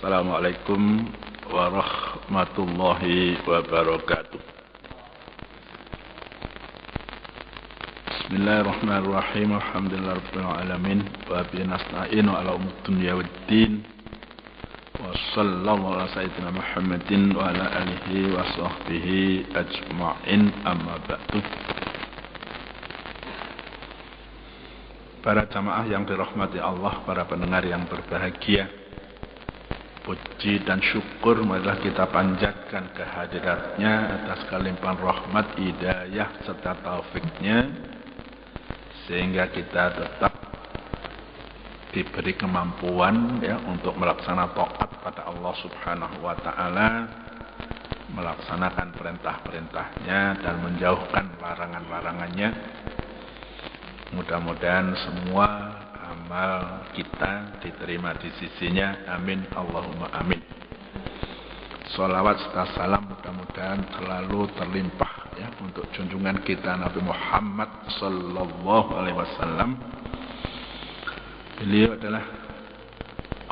Assalamualaikum warahmatullahi wabarakatuh. Bismillahirrahmanirrahim. Alhamdulillahirabbil alamin wa bihi nasta'inu ala umuri dunya waddin. Wa sallallahu ala sayyidina Muhammadin wa ala alihi wa sahbihi ajma'in, amma ba'du. Para jamaah yang dirahmati Allah, para pendengar yang berbahagia, puji dan syukur marilah kita panjatkan kehadiratnya atas kelimpahan rahmat, hidayah serta taufiknya, sehingga kita tetap diberi kemampuan untuk melaksanakan taat pada Allah Subhanahu wa taala, melaksanakan perintah-perintahnya dan menjauhkan larangan-larangannya. Mudah-mudahan semua amal kita diterima di sisinya. Amin, Allahumma amin. Sholawat serta salam mudah-mudahan selalu terlimpah untuk junjungan kita Nabi Muhammad sallallahu alaihi wasallam. Beliau adalah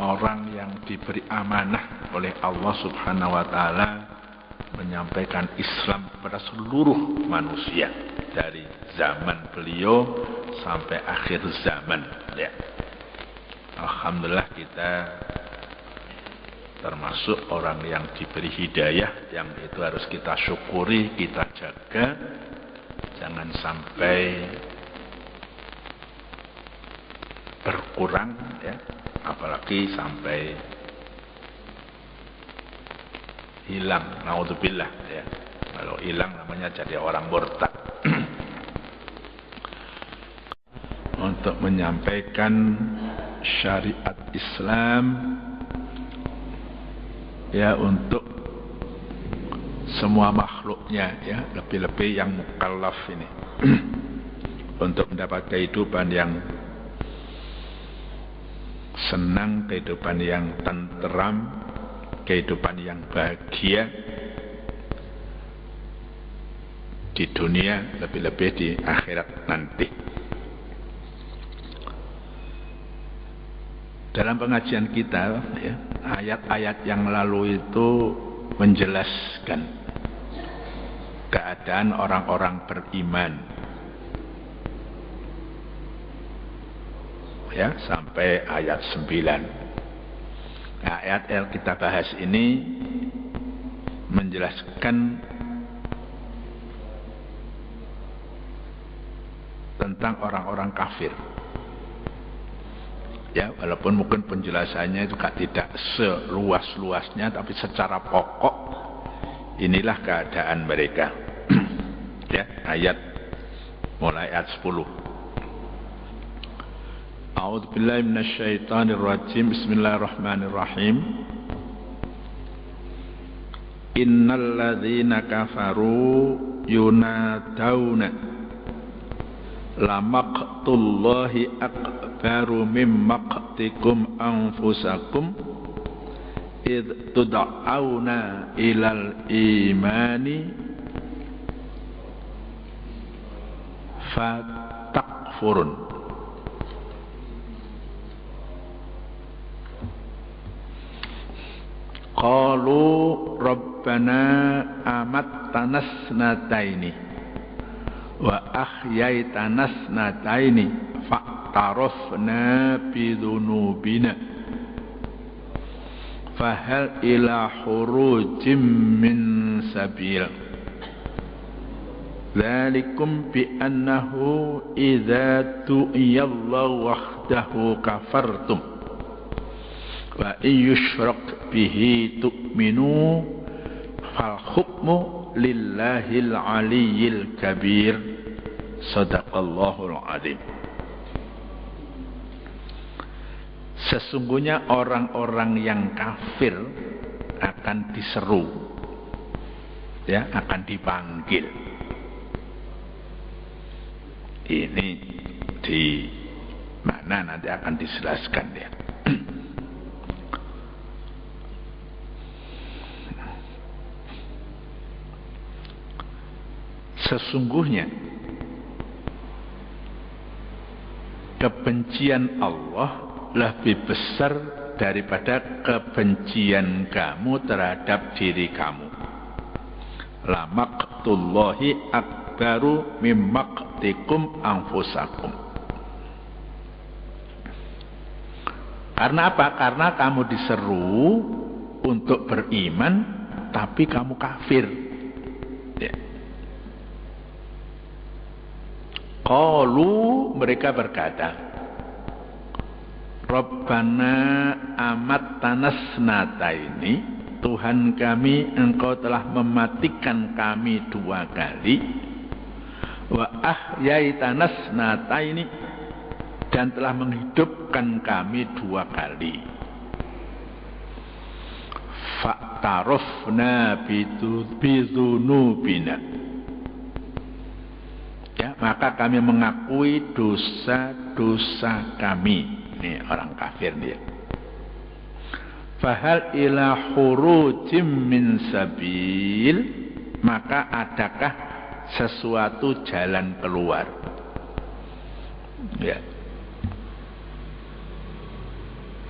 orang yang diberi amanah oleh Allah Subhanahu wa taala menyampaikan Islam kepada seluruh manusia dari zaman beliau sampai akhir zaman. Alhamdulillah kita termasuk orang yang diberi hidayah, yang itu harus kita syukuri, kita jaga, jangan sampai berkurang, apalagi sampai hilang. Naudzubillah, kalau hilang namanya jadi orang murtad. Untuk menyampaikan syariat Islam untuk semua makhluknya, lebih-lebih yang mukallaf ini untuk mendapat kehidupan yang senang, kehidupan yang tenteram, kehidupan yang bahagia di dunia, lebih-lebih di akhirat nanti. Dalam pengajian kita, ayat-ayat yang lalu itu menjelaskan keadaan orang-orang beriman, sampai ayat 9. Ayat yang kita bahas ini menjelaskan tentang orang-orang kafir. Walaupun mungkin penjelasannya itu tidak seluas-luasnya, tapi secara pokok inilah keadaan mereka. Ayat mulai ayat 10. A'udzubillahi minasyaitonirrajim. Bismillahirrahmanirrahim. Innal ladzina kafaru yunadawna lamaqtullahi akbaru min maqtikum anfusakum id tud'auna ilal imani fatakfurun. Qalu rabbana amattana snataini wa ahyaitana snataini fa'tarafna bidhunubina fahal ila khurujim min sabil. Dzalikum bi annahu idza tu'iyallahu wahdahu kafartum wa in yushrak bihi tu'minu fal hukmu lillahil aliyyil kabir. Sadaqallahul azim. Sesungguhnya orang-orang yang kafir akan diseru, akan dipanggil. Ini di mana nanti akan dijelaskan Sesungguhnya kebencian Allah lebih besar daripada kebencian kamu terhadap diri kamu. La maqtullahi akbaru mim maqtikum anfusakum. Karena apa? Karena kamu diseru untuk beriman tapi kamu kafir. Ya. Qalu, mereka berkata, Rabbana amattanas nataini, Tuhan kami, engkau telah mematikan kami 2 kali, wa ahyaitanas nataini, dan telah menghidupkan kami 2 kali. Fa'tarafna bidzunubina, ya, maka kami mengakui dosa-dosa kami. Ini orang kafir dia. Fahal ila khurujim min sabil, maka adakah sesuatu jalan keluar? Ya.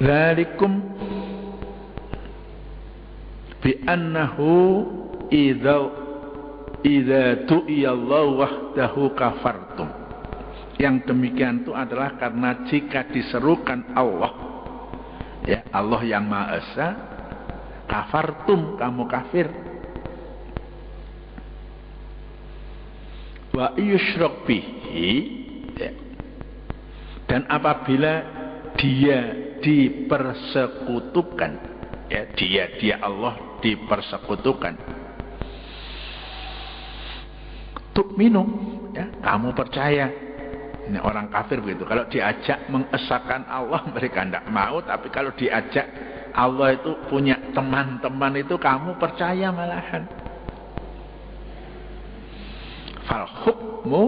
Dzalikum bi annahu idza tu'iyallahu wahdahu kafartum. Yang demikian itu adalah karena jika diserukan Allah, ya, Allah yang Maha Esa, kafartum, kamu kafir. Wa yusyrak bihi, ya, dan apabila dia dipersekutukan, ya, dia Allah dipersekutukan, tu'minu, ya, kamu percaya. Ini orang kafir begitu. Kalau diajak mengesahkan Allah, mereka tidak mau. Tapi kalau diajak Allah itu punya teman-teman, itu kamu percaya malahan. Fal hukmu,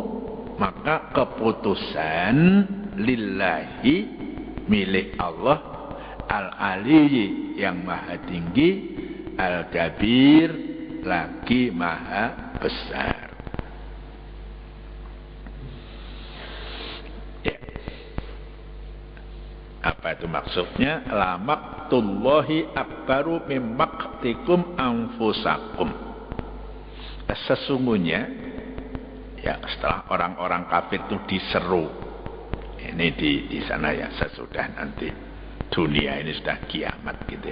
maka keputusan lillahi, milik Allah, al-aliyyi, yang maha tinggi, al-kabir, lagi maha besar. Apa itu maksudnya? La maqtullahi akbaru mim maqtikum anfusakum. Sesungguhnya, ya, setelah orang-orang kafir itu diseru, ini di sana ya, sesudah nanti dunia ini sudah kiamat gitu.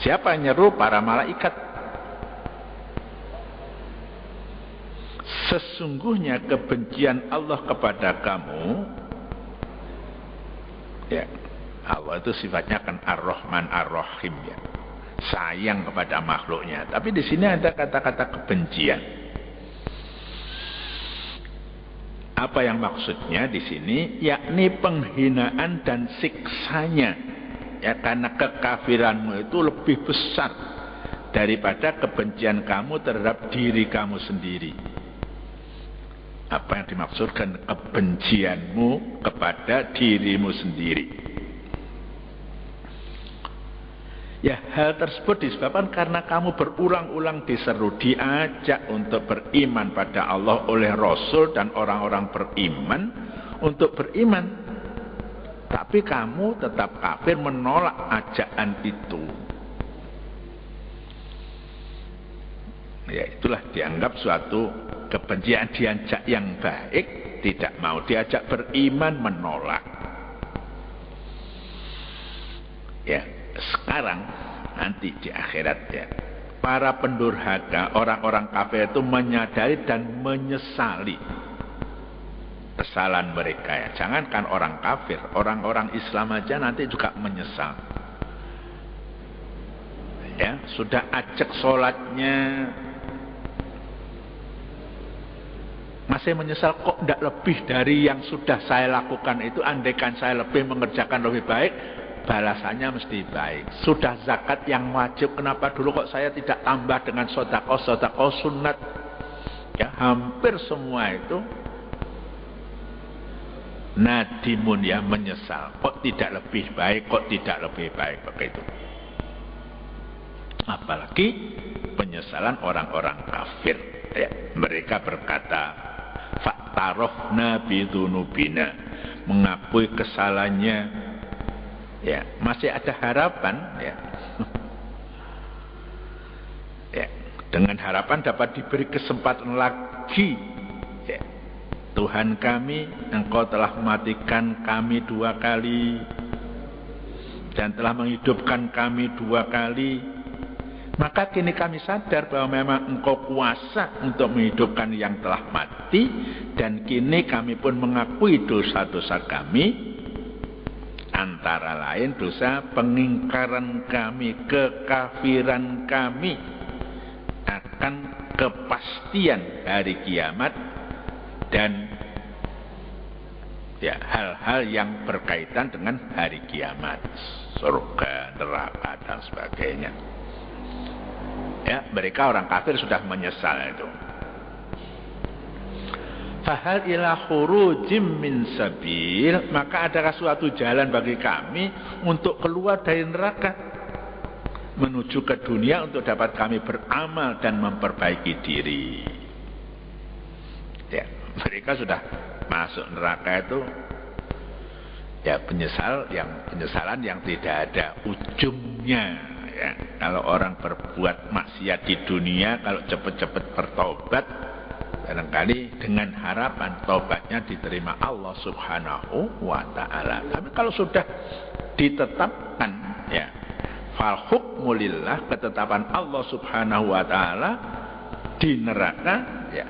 Siapa yang nyeru? Para malaikat. Sesungguhnya kebencian Allah kepada kamu, ya, Allah itu sifatnya kan Ar-Rahman Ar-Rahim, ya, sayang kepada makhluknya. Tapi di sini ada kata-kata kebencian. Apa yang maksudnya di sini? Yakni penghinaan dan siksanya, ya, karena kekafiranmu itu lebih besar daripada kebencian kamu terhadap diri kamu sendiri. Apa yang dimaksudkan kebencianmu kepada dirimu sendiri? Ya, hal tersebut disebabkan karena kamu berulang-ulang diseru, diajak untuk beriman pada Allah oleh Rasul dan orang-orang beriman untuk beriman. Tapi kamu tetap kafir, menolak ajakan itu. Ya, itulah dianggap suatu kebencian. Diajak yang baik tidak mau, diajak beriman menolak. Ya, sekarang nanti di akhirat, ya, para pendurhaka, orang-orang kafir itu menyadari dan menyesali kesalahan mereka, ya. Jangankan orang kafir, orang-orang Islam aja nanti juga menyesal. Ya, sudah ajak sholatnya masih menyesal, kok tidak lebih dari yang sudah saya lakukan itu. Andaikan saya lebih mengerjakan lebih baik, balasannya mesti baik. Sudah zakat yang wajib, kenapa dulu kok saya tidak tambah dengan sedekah sunat? Ya, hampir semua itu nadimun, ya, menyesal. Kok tidak lebih baik, kok tidak lebih baik, begitu. Apalagi penyesalan orang-orang kafir, ya. Mereka berkata, fa'tarafna bidzunubina, mengakui kesalahannya Ya, masih ada harapan ya. Ya, dengan harapan dapat diberi kesempatan lagi. Ya. Tuhan kami, Engkau telah mematikan kami 2 kali dan telah menghidupkan kami 2 kali. Maka kini kami sadar bahwa memang Engkau kuasa untuk menghidupkan yang telah mati, dan kini kami pun mengakui dosa-dosa kami, antara lain dosa pengingkaran kami, kekafiran kami akan kepastian hari kiamat dan ya hal-hal yang berkaitan dengan hari kiamat, surga, neraka dan sebagainya. Ya, mereka orang kafir sudah menyesal itu. Fahal ila khurujim min sabil, maka adakah suatu jalan bagi kami untuk keluar dari neraka menuju ke dunia untuk dapat kami beramal dan memperbaiki diri. Ya, mereka sudah masuk neraka itu ya penyesalan yang tidak ada ujungnya. Ya, kalau orang berbuat maksiat di dunia, kalau cepat-cepat bertobat, barangkali dengan harapan tobatnya diterima Allah Subhanahu wa ta'ala. Tapi kalau sudah ditetapkan ya fal hukmu lillah, ketetapan Allah Subhanahu wa ta'ala di neraka, ya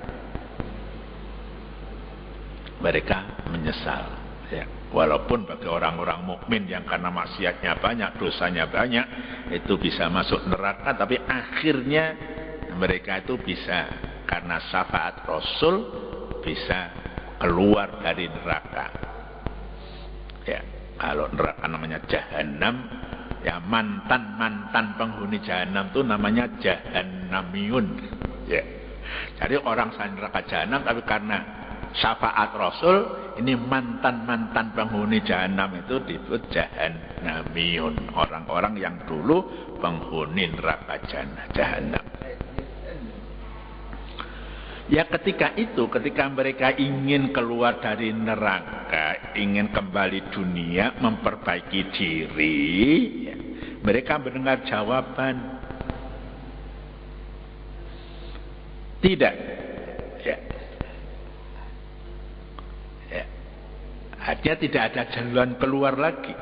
mereka menyesal. Ya, walaupun bagi orang-orang mukmin yang karena maksiatnya banyak, dosanya banyak, itu bisa masuk neraka, tapi akhirnya mereka itu bisa karena syafaat Rasul bisa keluar dari neraka. Ya, kalau neraka namanya jahanam, ya mantan penghuni jahanam itu namanya jahannamiyun. Ya. Jadi orang selain neraka jahanam, tapi karena syafaat Rasul, ini mantan penghuni jahanam itu disebut jahannamiyun. Orang-orang yang dulu penghuni neraka jahanam. Ya ketika mereka ingin keluar dari neraka, ingin kembali dunia, memperbaiki diri, ya, mereka mendengar jawaban tidak. Ya. Ya. Artinya tidak ada jalan keluar lagi.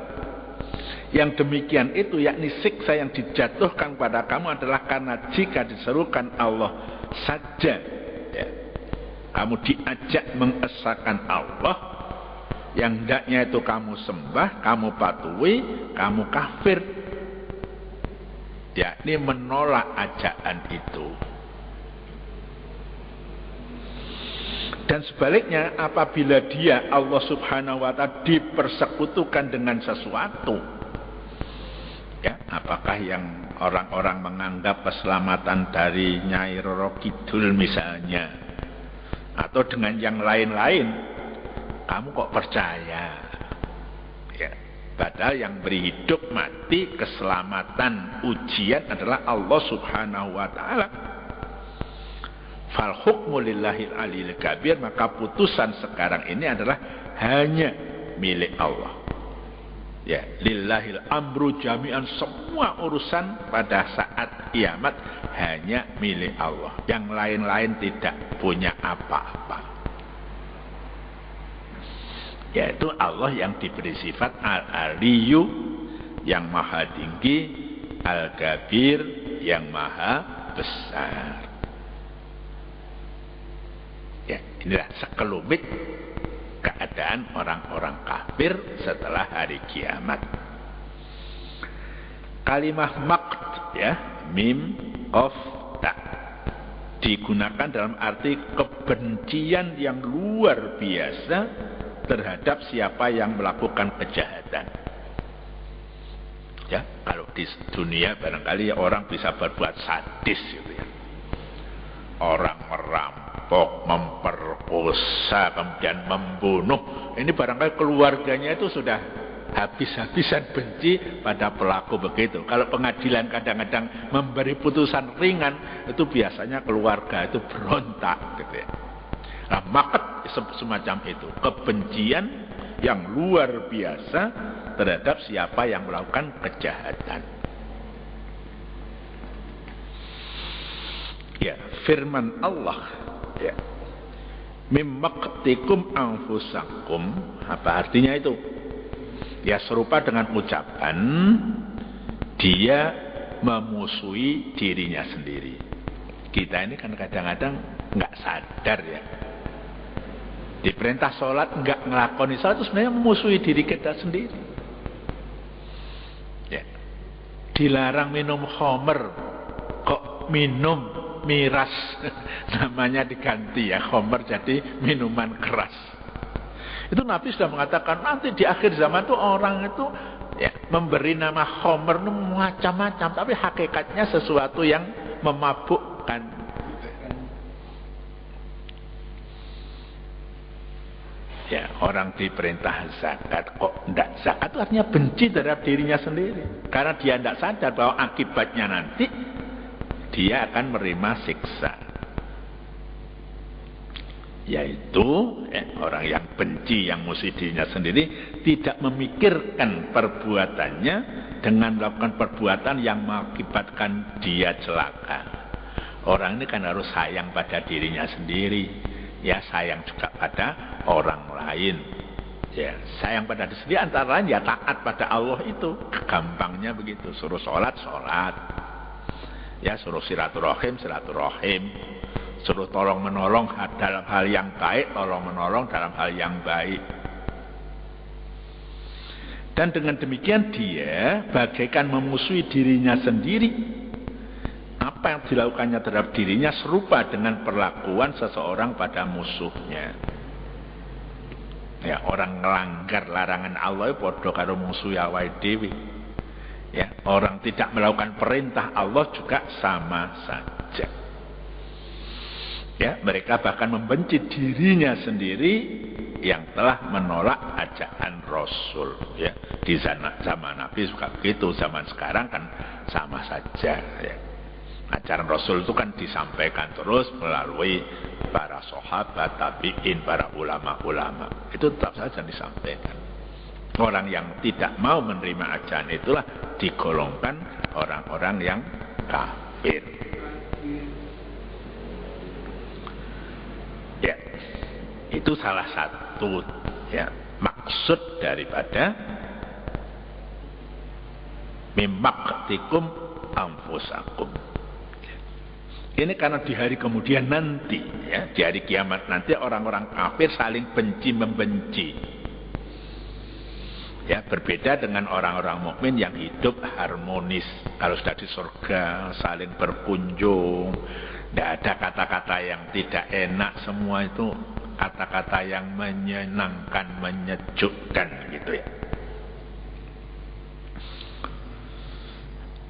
Yang demikian itu yakni siksa yang dijatuhkan pada kamu adalah karena jika diserukan Allah saja, ya, kamu diajak mengesahkan Allah, yang hendaknya itu kamu sembah, kamu patuhi, kamu kafir, yakni menolak ajakan itu. Dan sebaliknya, apabila dia Allah Subhanahu wa ta'ala dipersekutukan dengan sesuatu, ya, apakah yang orang-orang menganggap keselamatan dari Nyai Roro Kidul misalnya, atau dengan yang lain-lain, kamu kok percaya? Ya, padahal yang beri hidup mati, keselamatan, ujian adalah Allah Subhanahu wa ta'ala. Fal hukmu lillahil aliyil kabir, maka putusan sekarang ini adalah hanya milik Allah. Ya, lillahil amru jami'an, semua urusan pada saat kiamat hanya milik Allah. Yang lain-lain tidak punya apa-apa. Yaitu Allah yang diberi sifat al-aliyu, yang maha tinggi, al-kabir, yang maha besar. Ya, inilah sekelumit keadaan orang-orang kafir setelah hari kiamat. Kalimah maqt, ya, mim, qaf, ta, digunakan dalam arti kebencian yang luar biasa terhadap siapa yang melakukan kejahatan. Ya, kalau di dunia barangkali orang bisa berbuat sadis gitu ya. Orang merampok, memperkosa, kemudian membunuh. Ini barangkali keluarganya itu sudah habis-habisan benci pada pelaku begitu. Kalau pengadilan kadang-kadang memberi putusan ringan, itu biasanya keluarga itu berontak gitu ya. Nah, makat semacam itu, kebencian yang luar biasa terhadap siapa yang melakukan kejahatan. Ya, firman Allah, ya, mimmaqtikum anfusakum, apa artinya itu? Ya serupa dengan ucapan dia memusuhi dirinya sendiri. Kita ini kan kadang-kadang nggak sadar ya. Diperintah sholat nggak ngelakoni sholat itu sebenarnya memusuhi diri kita sendiri. Ya. Dilarang minum khamr, kok minum miras, namanya diganti ya, khamr jadi minuman keras. Itu Nabi sudah mengatakan nanti di akhir zaman itu orang itu ya memberi nama khamr itu macam-macam, tapi hakikatnya sesuatu yang memabukkan. Ya, orang diperintah zakat kok tidak zakat, itu artinya benci terhadap dirinya sendiri. Karena dia tidak sadar bahwa akibatnya nanti dia akan menerima siksa. Yaitu orang yang benci, yang musuh dirinya sendiri, tidak memikirkan perbuatannya dengan melakukan perbuatan yang mengakibatkan dia celaka. Orang ini kan harus sayang pada dirinya sendiri. Ya sayang juga pada orang lain. Ya sayang pada diri sendiri antara lain ya taat pada Allah itu. Gampangnya begitu. Suruh sholat, sholat. Ya suruh silaturahim, silaturahim. Suruh tolong menolong dalam hal yang baik, tolong menolong dalam hal yang baik. Dan dengan demikian dia bagaikan memusuhi dirinya sendiri. Apa yang dilakukannya terhadap dirinya serupa dengan perlakuan seseorang pada musuhnya. Ya, orang melanggar larangan Allah padha karo musuh awake dhewe. Ya, orang tidak melakukan perintah Allah juga sama saja. Ya, mereka bahkan membenci dirinya sendiri yang telah menolak ajakan Rasul. Ya, di zaman Nabi juga begitu, zaman sekarang kan sama saja. Ya. Ajaran Rasul itu kan disampaikan terus melalui para sahabat, tabi'in, para ulama-ulama. Itu tetap saja disampaikan. Orang yang tidak mau menerima ajaran itulah digolongkan orang-orang yang kafir. Ya, itu salah satu ya maksud daripada mimmaqtikum anfusakum. Ini karena di hari kemudian nanti, ya, di hari kiamat nanti orang-orang kafir saling benci-membenci. Ya, berbeda dengan orang-orang mukmin yang hidup harmonis. Kalau sudah di surga, saling berkunjung, tidak ada kata-kata yang tidak enak, semua itu kata-kata yang menyenangkan, menyejukkan, gitu ya.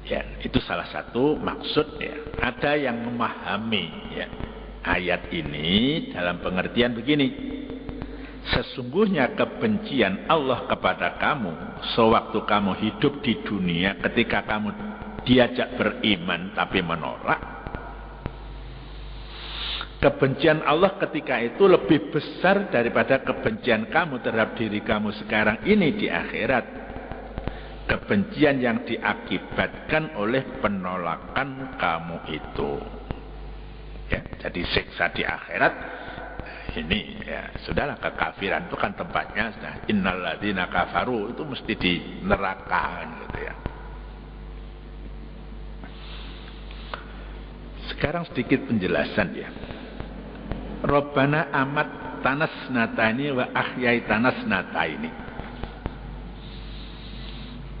Ya, itu salah satu maksud ya. Ada yang memahami ya, ayat ini dalam pengertian begini. Sesungguhnya kebencian Allah kepada kamu sewaktu kamu hidup di dunia ketika kamu diajak beriman tapi menolak. Kebencian Allah ketika itu lebih besar daripada kebencian kamu terhadap diri kamu sekarang ini di akhirat. Kebencian yang diakibatkan oleh penolakan kamu itu. Ya, jadi siksa di akhirat ini ya sudahlah, kekafiran itu kan tempatnya sudah innalladzina kafaru itu mesti di neraka gitu ya. Sekarang sedikit penjelasan ya. Rabbana amat tanasnataini wa ahyai tanasnataini.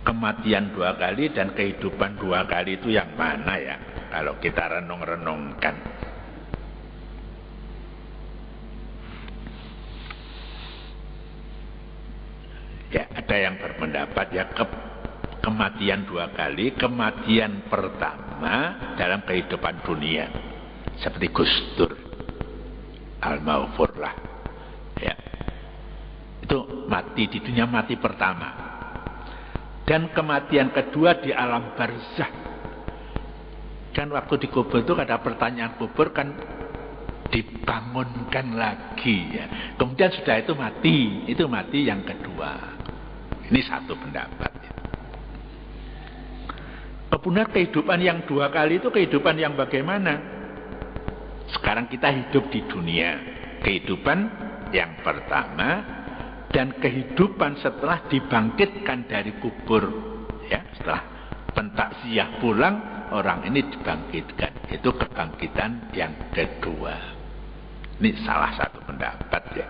Kematian 2 kali dan kehidupan 2 kali itu yang mana ya? Kalau kita renung-renungkan. Ya, ada yang berpendapat ya kematian 2 kali. Kematian pertama dalam kehidupan dunia. Seperti Gus Dur. Al-Maghfur lah. Ya. Itu mati di dunia, mati pertama. Dan kematian kedua di alam barzah. Kan waktu dikubur itu ada pertanyaan kubur kan dibangunkan lagi ya. Kemudian sudah itu mati yang kedua. Ini satu pendapat ya. Kemudian kehidupan yang dua kali itu kehidupan yang bagaimana? Sekarang kita hidup di dunia, kehidupan yang pertama dan kehidupan setelah dibangkitkan dari kubur ya, setelah pentaksiyah pulang orang ini dibangkitkan, itu kebangkitan yang kedua. Ini salah satu pendapat ya.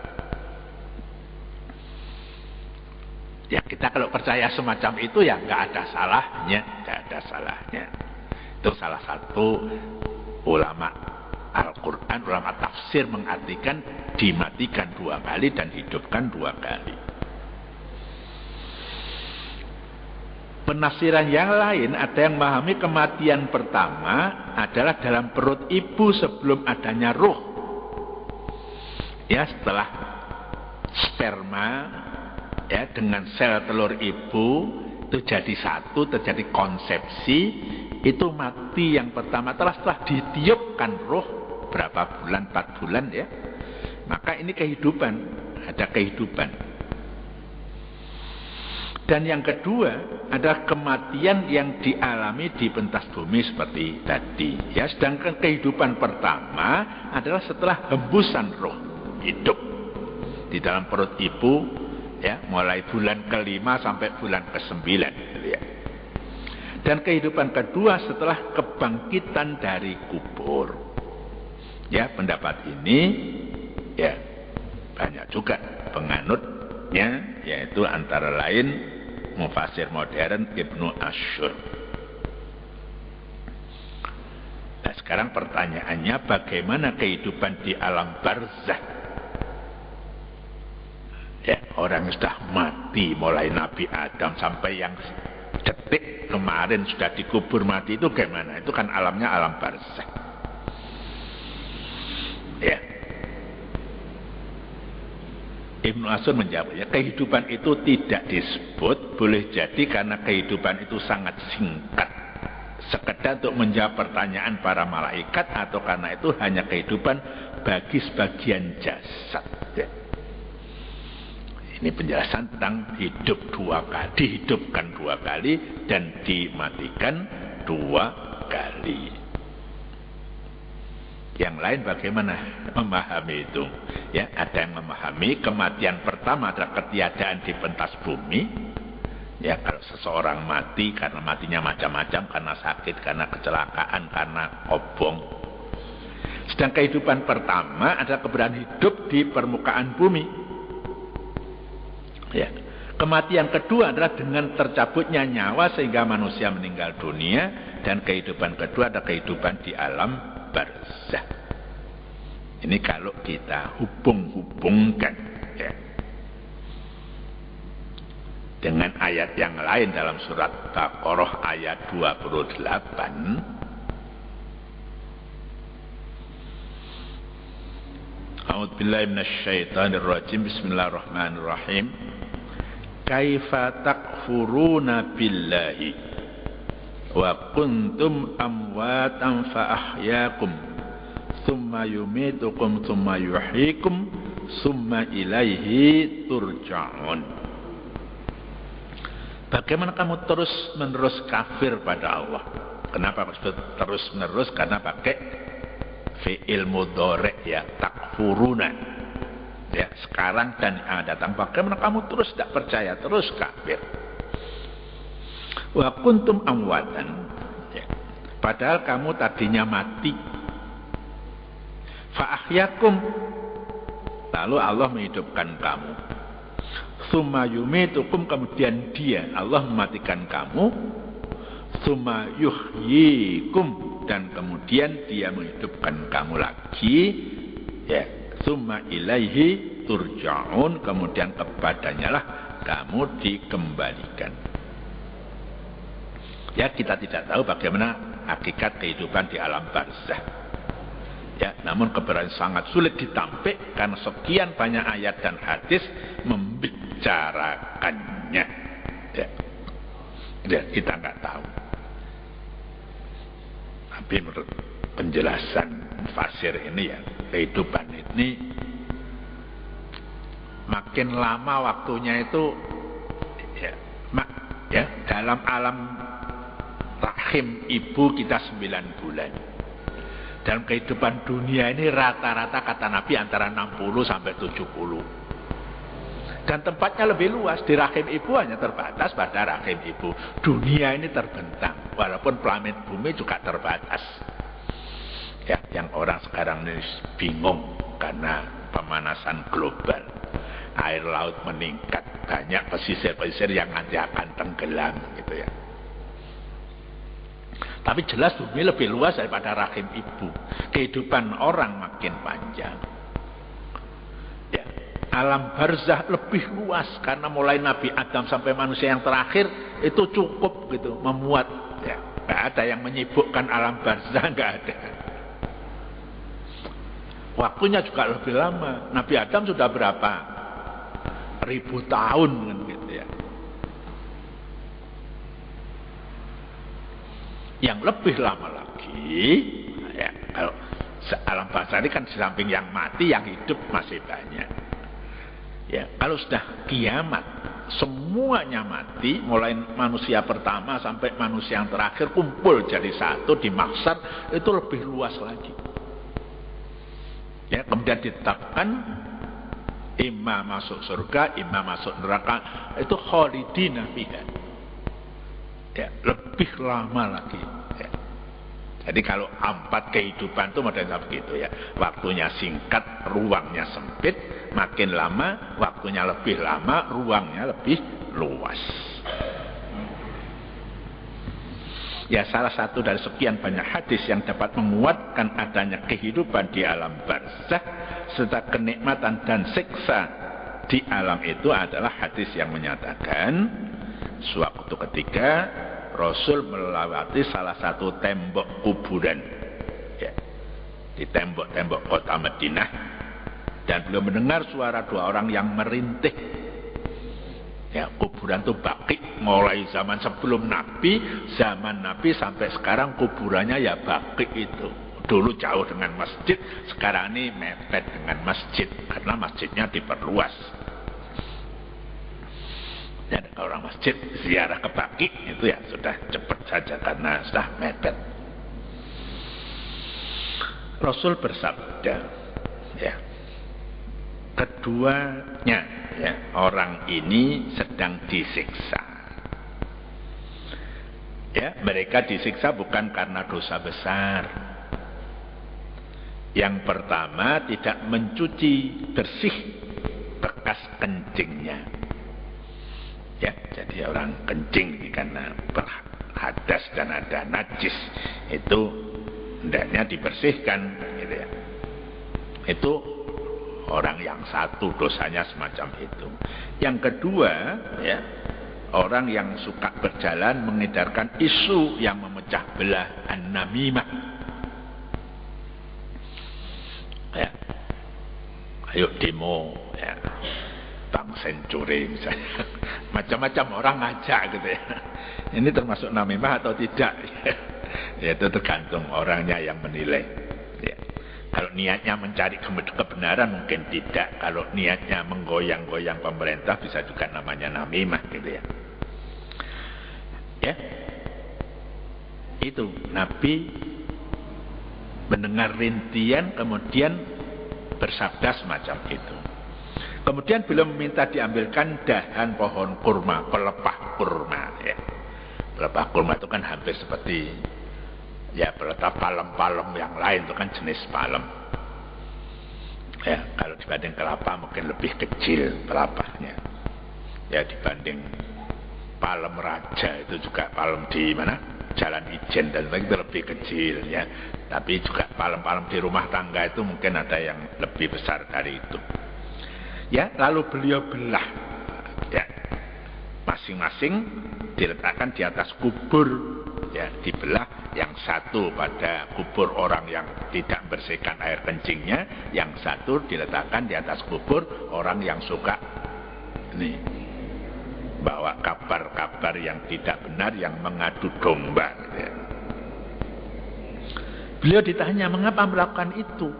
Ya kita kalau percaya semacam itu ya nggak ada salahnya. Itu salah satu ulama Al-Quran, ulama tafsir mengartikan dimatikan dua kali dan hidupkan dua kali. Penafsiran yang lain ada yang memahami kematian pertama adalah dalam perut ibu sebelum adanya ruh. Ya setelah sperma ya dengan sel telur ibu itu jadi satu, terjadi konsepsi, itu mati yang pertama setelah ditiupkan ruh berapa bulan, 4 bulan ya, maka ini kehidupan, ada kehidupan. Dan yang kedua adalah kematian yang dialami di pentas bumi seperti tadi ya. Sedangkan kehidupan pertama adalah setelah hembusan roh hidup di dalam perut ibu ya, mulai bulan ke-5 sampai bulan ke-9 ya. Dan kehidupan kedua setelah kebangkitan dari kubur ya. Pendapat ini ya banyak juga penganutnya, yaitu antara lain mufasir modern Ibnu Asyur. Nah sekarang pertanyaannya, bagaimana kehidupan di alam barzakh? Ya, orang sudah mati mulai Nabi Adam sampai yang detik kemarin sudah dikubur mati, itu gimana? Itu kan alamnya alam barzakh. Ya. Ibnu Asyur menjawab, ya, kehidupan itu tidak disebut, boleh jadi karena kehidupan itu sangat singkat, sekedar untuk menjawab pertanyaan para malaikat, atau karena itu hanya kehidupan bagi sebagian jasad. Ya. Ini penjelasan tentang hidup dua kali, dihidupkan dua kali dan dimatikan dua kali. Yang lain bagaimana memahami itu? Ya, ada yang memahami kematian pertama adalah ketiadaan di pentas bumi. Ya, kalau seseorang mati karena matinya macam-macam, karena sakit, karena kecelakaan, karena kobong. Sedang kehidupan pertama adalah keberadaan hidup di permukaan bumi. Ya. Kematian kedua adalah dengan tercabutnya nyawa sehingga manusia meninggal dunia, dan kehidupan kedua adalah kehidupan di alam barzakh. Ini kalau kita hubung-hubungkan ya, dengan ayat yang lain dalam surat Baqarah ayat 28. A'udzubillahi minasyaitonirrajim. Bismillahirrahmanirrahim. Kaifa takfuruna billahi wa kuntum amwatan fa ahyakum summa yumitukum summa yuhyikum summa ilaihi turja'un. Bagaimana kamu terus menerus kafir pada Allah? Kenapa terus menerus? Karena pakai fi'il mudhari' ya, takfuruna ya, sekarang dan yang datang. Bagaimana kamu terus tidak percaya, terus kafir? Wa kuntum amwatan ya, padahal kamu tadinya mati. Fa ahyakum, lalu Allah menghidupkan kamu. Summa yumitukum, kemudian dia Allah mematikan kamu. Summa yuhyikum, dan kemudian dia menghidupkan kamu lagi ya. Summa ilaihi turja'un, kemudian kepadanya lah kamu dikembalikan. Ya, kita tidak tahu bagaimana hakikat kehidupan di alam barzakh. Ya, namun keberadaan sangat sulit ditampik karena sekian banyak ayat dan hadis membicarakannya. Ya, ya kita nggak tahu. Tapi menurut penjelasan fasir ini ya, kehidupan ini makin lama waktunya itu ya dalam alam rahim ibu kita 9 bulan. Dalam kehidupan dunia ini rata-rata kata Nabi antara 60 sampai 70. Dan tempatnya lebih luas. Di rahim ibu hanya terbatas pada rahim ibu. Dunia ini terbentang. Walaupun planet bumi juga terbatas. Ya, yang orang sekarang ini bingung karena pemanasan global. Air laut meningkat. Banyak pesisir-pesisir yang nanti akan tenggelam gitu ya. Tapi jelas bumi lebih luas daripada rahim ibu. Kehidupan orang makin panjang. Ya, alam barzah lebih luas karena mulai Nabi Adam sampai manusia yang terakhir itu cukup gitu memuat. Ya, nggak ada yang menyibukkan alam barzah, nggak ada. Waktunya juga lebih lama. Nabi Adam sudah berapa ribu tahun kan gitu ya. Yang lebih lama lagi, ya, kalau alam barzah ini kan di samping yang mati, yang hidup masih banyak. Ya, kalau sudah kiamat, semuanya mati, mulai manusia pertama sampai manusia yang terakhir kumpul jadi satu di mahsyar, itu lebih luas lagi. Ya, kemudian ditetapkan imam masuk surga, imam masuk neraka, itu khalidina fiha. Ya, lebih lama lagi ya. Jadi kalau 4 kehidupan itu modelnya begitu ya. Waktunya singkat, ruangnya sempit. Makin lama, waktunya lebih lama, ruangnya lebih luas. Ya, salah satu dari sekian banyak hadis yang dapat menguatkan adanya kehidupan di alam barzah serta kenikmatan dan siksa di alam itu adalah hadis yang menyatakan suatu ketika Rasul melewati salah satu tembok kuburan ya, di tembok-tembok kota Madinah, dan beliau mendengar suara 2 orang yang merintih. Ya, kuburan itu Baqi mulai zaman sebelum Nabi, zaman Nabi sampai sekarang kuburannya ya Baqi itu. Dulu jauh dengan masjid, sekarang ini mepet dengan masjid karena masjidnya diperluas. Ya, orang masjid ziarah ke Baqi itu ya sudah cepat saja karena sudah mepet. Rasul bersabda, ya, keduanya ya, orang ini sedang disiksa. Ya, mereka disiksa bukan karena dosa besar. Yang pertama, tidak mencuci bersih bekas kencingnya. Ya, jadi orang kencing karena berhadas dan ada najis itu hendaknya dibersihkan gitu ya. Itu orang yang satu dosanya semacam itu. Yang kedua ya, orang yang suka berjalan mengedarkan isu yang memecah belah, an-namimah. Ya, ayo demo ya, Bang Sencuri misalnya. Macam-macam orang ngajak gitu ya. Ini termasuk namimah atau tidak? Ya, itu tergantung orangnya yang menilai. Ya. Kalau niatnya mencari kebenaran mungkin tidak. Kalau niatnya menggoyang-goyang pemerintah bisa juga namanya namimah gitu ya. Ya. Itu Nabi mendengar rintian kemudian bersabda semacam itu. Kemudian beliau meminta diambilkan dahan pohon kurma, pelepah kurma ya. Pelepah kurma itu kan hampir seperti ya pelepah palem-palem yang lain, itu kan jenis palem. Ya, kalau dibanding kelapa mungkin lebih kecil pelepahnya. Ya, dibanding palem raja itu juga palem di mana? Jalan Ijen dan lain itu lebih kecil ya. Tapi juga palem-palem di rumah tangga itu mungkin ada yang lebih besar dari itu. Ya, lalu beliau belah ya, masing-masing diletakkan di atas kubur ya, dibelah, yang satu pada kubur orang yang tidak bersihkan air kencingnya, yang satu diletakkan di atas kubur orang yang suka ini bawa kabar-kabar yang tidak benar, yang mengadu domba ya. Beliau ditanya mengapa melakukan itu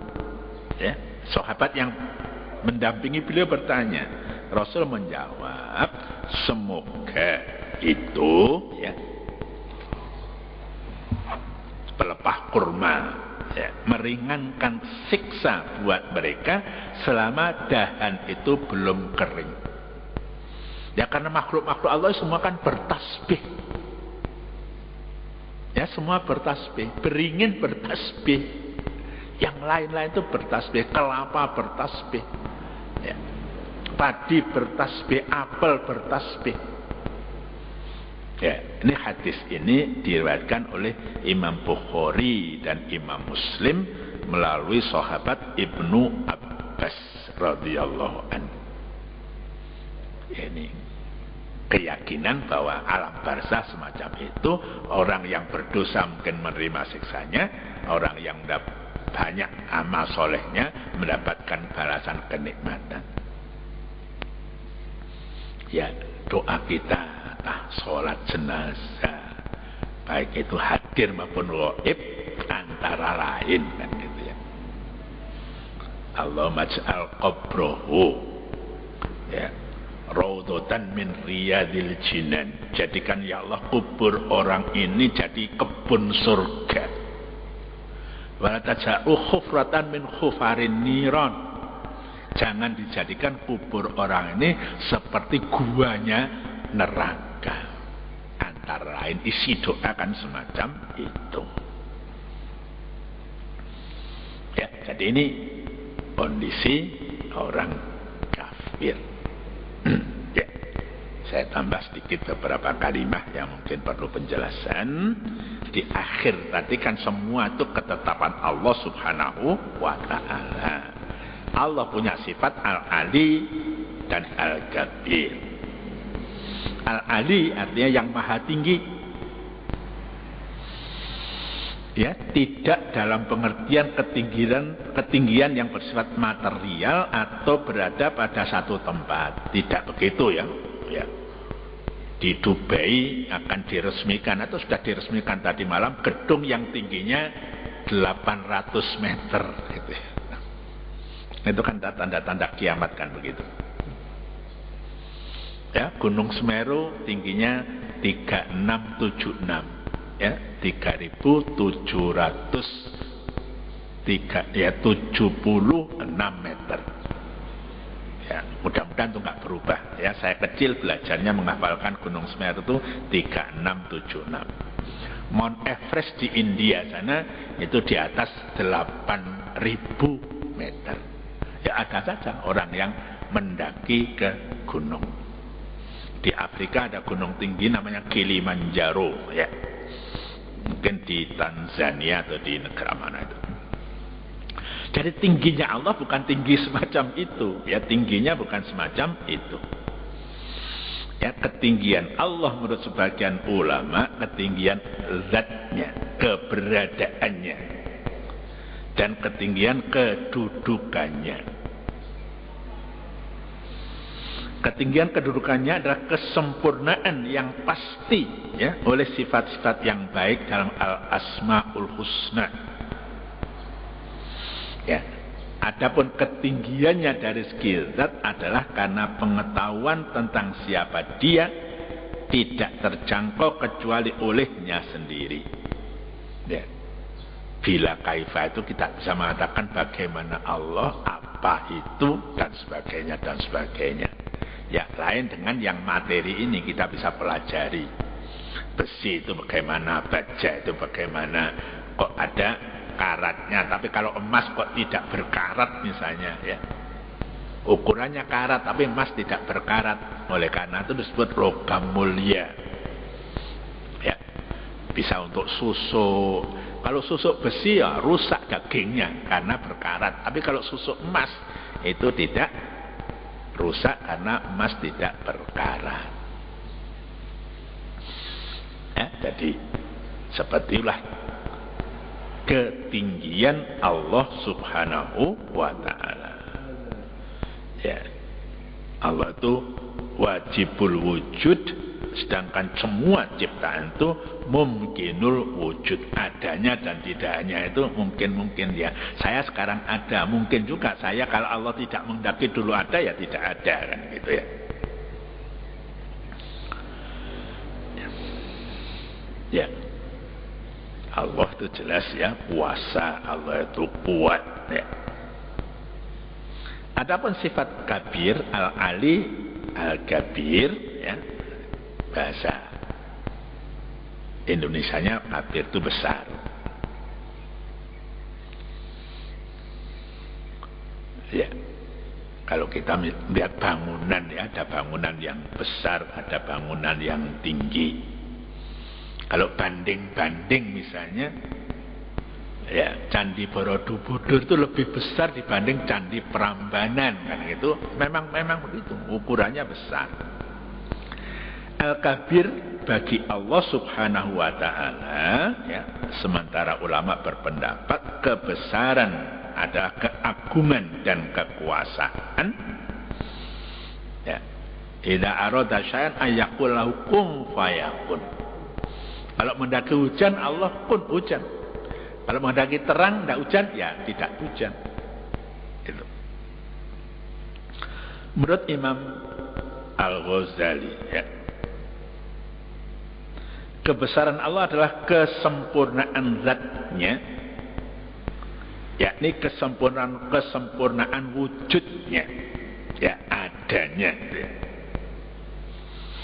Ya, sahabat yang mendampingi beliau bertanya, Rasul menjawab, semoga itu ya pelepah kurma ya, meringankan siksa buat mereka selama dahan itu belum kering. Ya karena makhluk-makhluk Allah semua kan bertasbih. Ya semua bertasbih, beringin bertasbih. Yang lain-lain itu bertasbih, kelapa bertasbih. Ya. Padi bertasbih, apel bertasbih. Ya, ini hadis ini diriwayatkan oleh Imam Bukhari dan Imam Muslim melalui sahabat Ibnu Abbas radhiyallahu anhu. Ini keyakinan bahwa alam barzah semacam itu, orang yang berdosa mungkin menerima siksanya, orang yang banyak amal solehnya mendapatkan balasan kenikmatan. Ya, doa kita, sholat jenazah, baik itu hadir maupun ghaib, antara lain kan gitu ya. Allahumma ij'al qabrahu ya raudhatan min riyadil jinan. Jadikan ya Allah kubur orang ini jadi kebun surga. Wala taj'alhu khufratan min khufarin niron. Jangan dijadikan kubur orang ini seperti guanya neraka. Antara lain isi doa kan semacam itu. Ya, jadi ini kondisi orang kafir. Ya, saya tambah sedikit beberapa kalimat yang mungkin perlu penjelasan. Di akhir tadi kan semua itu ketetapan Allah subhanahu wa ta'ala. Allah punya sifat Al-Ali dan Al-Kabir. Al-Ali artinya yang maha tinggi. Ya, tidak dalam pengertian ketinggian yang bersifat material atau berada pada satu tempat. Tidak begitu ya. Ya. Di Dubai akan diresmikan atau sudah diresmikan tadi malam gedung yang tingginya 800 meter gitu. Itu kan tanda-tanda kiamat kan begitu. Ya, Gunung Semeru tingginya 3676 ya, 3676 meter. Ya, mudah-mudahan itu nggak berubah. Ya, saya kecil belajarnya menghafalkan Gunung Semeru itu 3676. Mount Everest di India sana itu di atas 8000 meter. Ya ada saja orang yang mendaki ke gunung. Di Afrika ada gunung tinggi namanya Kilimanjaro. Ya, mungkin di Tanzania atau di negara mana itu. Jadi tingginya Allah bukan tinggi semacam itu. Ya, tingginya bukan semacam itu. Ya, ketinggian Allah menurut sebagian ulama, ketinggian zatnya, keberadaannya, dan ketinggian kedudukannya. Ketinggian kedudukannya adalah kesempurnaan yang pasti ya, oleh sifat-sifat yang baik dalam Al-Asma'ul Husna. Ya, adapun ketinggiannya dari segi zat adalah karena pengetahuan tentang siapa dia tidak terjangkau kecuali olehnya sendiri. Ya. Bila kaifa itu kita bisa mengatakan bagaimana Allah, apa itu dan sebagainya dan sebagainya. Ya, lain dengan yang materi ini kita bisa pelajari. Besi itu bagaimana, baja itu bagaimana, kok ada karatnya, tapi kalau emas kok tidak berkarat misalnya ya. Ukurannya karat tapi emas tidak berkarat. Oleh karena itu disebut logam mulia. Ya. Bisa untuk susuk. Kalau susuk besi ya rusak dagingnya karena berkarat. Tapi kalau susuk emas itu tidak rusak karena emas tidak berkarat. Ya, jadi sepertilah ketinggian Allah subhanahu wa ta'ala. Ya, Allah itu wajibul wujud Sedangkan semua ciptaan itu mumkinul wujud, adanya dan tidaknya itu mungkin ya. Saya sekarang ada, mungkin juga saya kalau Allah tidak menghendaki dulu ada ya tidak ada kan gitu ya. Ya. Allah itu jelas ya, kuasa Allah itu kuat ya. Adapun sifat kabir, al-ali, al-kabir ya, bahasa Indonesianya kabir itu besar. Ya. Kalau kita melihat bangunan ya, ada bangunan yang besar, ada bangunan yang tinggi. Kalau banding-banding misalnya, ya Candi Borobudur itu lebih besar dibanding Candi Prambanan kan gitu. Memang begitu, ukurannya besar. Al-Kabir bagi Allah Subhanahu wa taala ya, sementara ulama berpendapat kebesaran adalah keagungan dan kekuasaan. Ya. Idza arada syai'an ayyaqul lahu kun fayakun. Kalau mendaki hujan Allah kun hujan. Kalau mendaki terang tidak hujan ya tidak hujan. Itu. Menurut Imam Al-Ghazali ya, kebesaran Allah adalah kesempurnaan zatnya, yakni kesempurnaan wujudnya, ya adanya. Ya.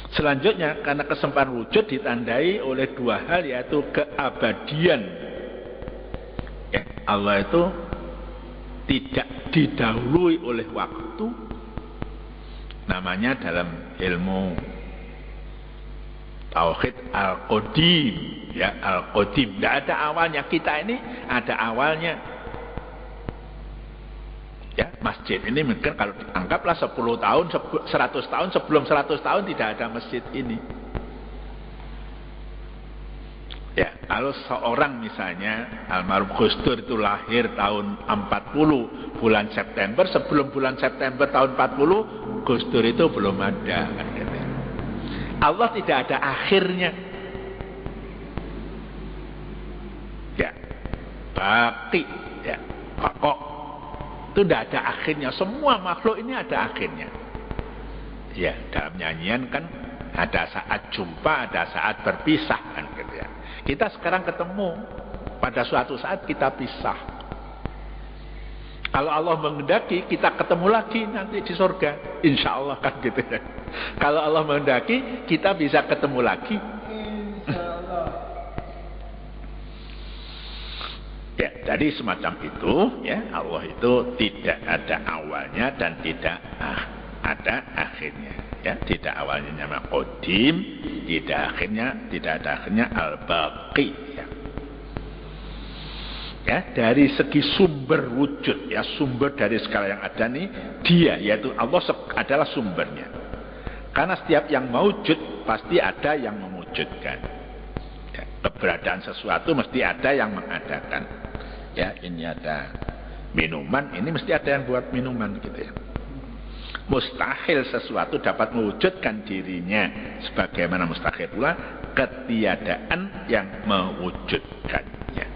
Selanjutnya karena kesempurnaan wujud ditandai oleh dua hal, yaitu keabadian. Ya, Allah itu tidak didahului oleh waktu. Namanya dalam ilmu tauhid al-qadim, ya al-qadim. Tidak ada awalnya. Kita ini ada awalnya. Ya, masjid ini mungkin kalau anggaplah 10 tahun, 100 tahun, sebelum 100 tahun tidak ada masjid ini. Ya, kalau seorang misalnya almarhum Gus Dur itu lahir tahun 40 bulan September, sebelum bulan September tahun 40 Gus Dur itu belum ada kan gitu. Allah tidak ada akhirnya. Ya. Baki, ya, pokok. Itu tidak ada akhirnya. Semua makhluk ini ada akhirnya. Ya, dalam nyanyian kan ada saat jumpa, ada saat berpisah kan gitu ya. Kita sekarang ketemu, pada suatu saat kita pisah. Kalau Allah menghendaki kita ketemu lagi nanti di surga, insya Allah kan gitu ya. Kalau Allah menghendaki kita bisa ketemu lagi, insya Allah. Ya, jadi semacam itu ya, Allah itu tidak ada awalnya dan tidak ada akhirnya. Ya, tidak awalnya nama qadim, tidak ada akhirnya al-baqi. Ya. Ya, dari segi sumber wujud, ya sumber dari segala yang ada nih, dia yaitu Allah adalah sumbernya. Karena setiap yang mewujud pasti ada yang memwujudkan. Ya, keberadaan sesuatu mesti ada yang mengadakan. Ya, ini ada minuman, ini mesti ada yang buat minuman gitu ya. Mustahil sesuatu dapat mewujudkan dirinya, sebagaimana mustahil pula ketiadaan yang mewujudkannya.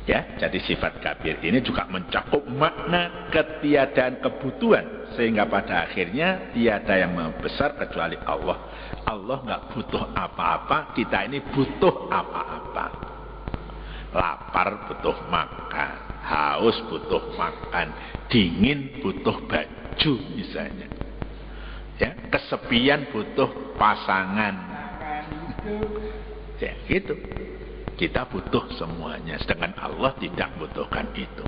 Ya, jadi sifat kabir ini juga mencakup makna ketiadaan kebutuhan, sehingga pada akhirnya tiada yang membesar kecuali Allah. Allah nggak butuh apa-apa, kita ini butuh apa-apa. Lapar butuh makan, haus butuh makan, dingin butuh baju misalnya. Ya, kesepian butuh pasangan. Ya, gitu. Kita butuh semuanya, sedangkan Allah tidak butuhkan itu.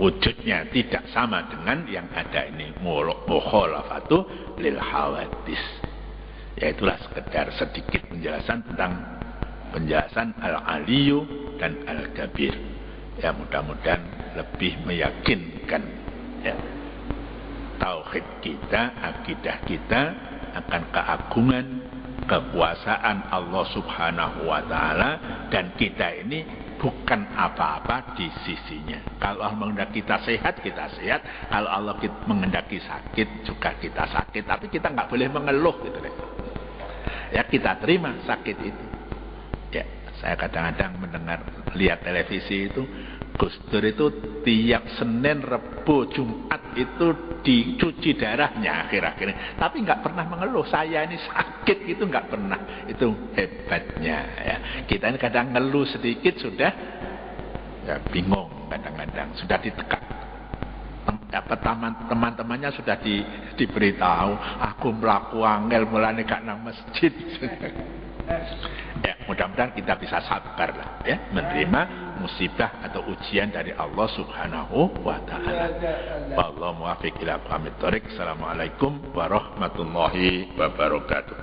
Wujudnya tidak sama dengan yang ada ini. Mukhalafatu lil hawadis. Ya, itulah sekedar sedikit penjelasan tentang penjelasan al-aliyu dan al-kabir. Ya, mudah-mudahan lebih meyakinkan ya, tauhid kita, akidah kita akan keagungan, kekuasaan Allah Subhanahu wa taala, dan kita ini bukan apa-apa di sisinya. Kalau Allah menghendaki kita sehat, kita sehat. Kalau Allah menghendaki sakit, juga kita sakit. Tapi kita nggak boleh mengeluh gitu deh. Ya kita terima sakit itu. Ya, saya kadang-kadang mendengar, lihat televisi itu, Gus Dur itu tiap Senin, Rebo, Jumat itu dicuci darahnya akhir-akhir ini. Tapi nggak pernah mengeluh, saya ini sakit itu nggak pernah. Itu hebatnya ya. Kita ini kadang ngeluh sedikit sudah ya bingung kadang-kadang, sudah ditekan. Teman-temannya sudah diberitahu, aku melaku angel mulane gak nang masjid. Ya, mudah-mudahan kita bisa sabar lah ya, menerima musibah atau ujian dari Allah Subhanahu wa taala. Wallahu muwaffiq ila aqwamit thoriq. Assalamualaikum warahmatullahi wabarakatuh.